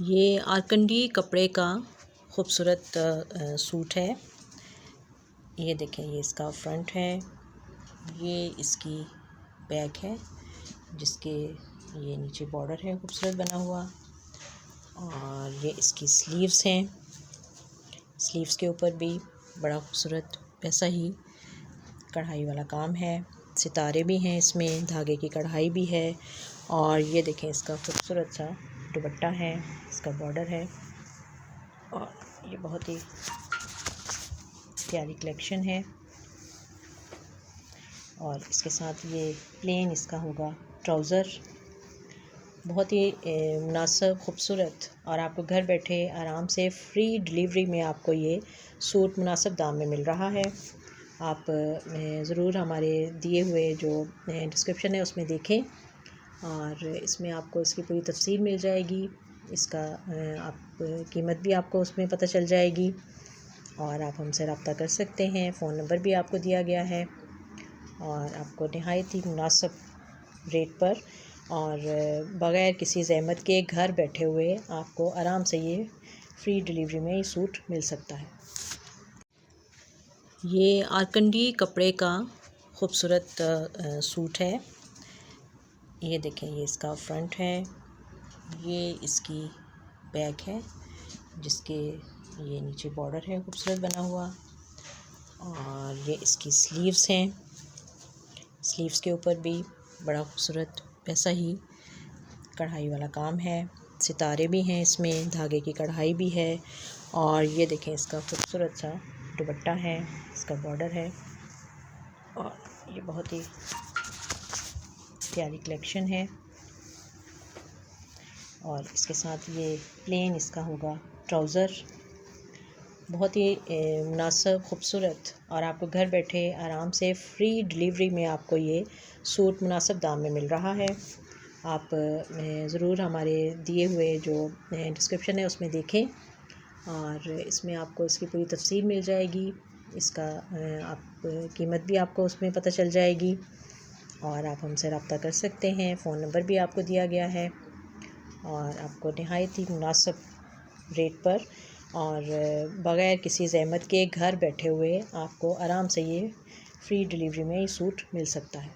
ये आरकंडी कपड़े का खूबसूरत सूट है। ये देखें, ये इसका फ्रंट है, ये इसकी बैक है जिसके ये नीचे बॉर्डर है खूबसूरत बना हुआ, और ये इसकी स्लीव्स हैं। स्लीव्स के ऊपर भी बड़ा खूबसूरत वैसा ही कढ़ाई वाला काम है, सितारे भी हैं इसमें, धागे की कढ़ाई भी है। और ये देखें, इसका खूबसूरत सा दुपट्टा है, इसका बॉर्डर है, और ये बहुत ही प्यारी कलेक्शन है। और इसके साथ ये प्लेन इसका होगा ट्राउज़र, बहुत ही मुनासिब खूबसूरत, और आपको घर बैठे आराम से फ्री डिलीवरी में आपको ये सूट मुनासिब दाम में मिल रहा है। आप ज़रूर हमारे दिए हुए जो डिस्क्रिप्शन है उसमें देखें, और इसमें आपको इसकी पूरी तफसील मिल जाएगी। इसका आप कीमत भी आपको उसमें पता चल जाएगी, और आप हमसे रब्ता कर सकते हैं। फ़ोन नंबर भी आपको दिया गया है, और आपको नहायत ही मुनासिब रेट पर और बग़ैर किसी ज़हमत के घर बैठे हुए आपको आराम से ये फ्री डिलीवरी में ये सूट मिल सकता है। ये आरकंडी कपड़े का खूबसूरत सूट है। ये देखें, ये इसका फ्रंट है, ये इसकी बैक है जिसके ये नीचे बॉर्डर है खूबसूरत बना हुआ, और ये इसकी स्लीव्स हैं। स्लीव्स के ऊपर भी बड़ा खूबसूरत वैसा ही कढ़ाई वाला काम है, सितारे भी हैं इसमें, धागे की कढ़ाई भी है। और ये देखें, इसका खूबसूरत सा दुपट्टा है, इसका बॉर्डर है, और ये बहुत ही प्यारी कलेक्शन है। और इसके साथ ये प्लेन इसका होगा ट्राउज़र, बहुत ही मुनासिब खूबसूरत, और आपको घर बैठे आराम से फ्री डिलीवरी में आपको ये सूट मुनासिब दाम में मिल रहा है। आप ज़रूर हमारे दिए हुए जो डिस्क्रिप्शन है उसमें देखें, और इसमें आपको इसकी पूरी तफसील मिल जाएगी। इसका आप कीमत भी आपको उसमें पता चल जाएगी, और आप हमसे रब्ता कर सकते हैं। फ़ोन नंबर भी आपको दिया गया है, और आपको नहायत ही मुनासिब रेट पर और बग़ैर किसी ज़हमत के घर बैठे हुए आपको आराम से ये फ्री डिलीवरी में ये सूट मिल सकता है।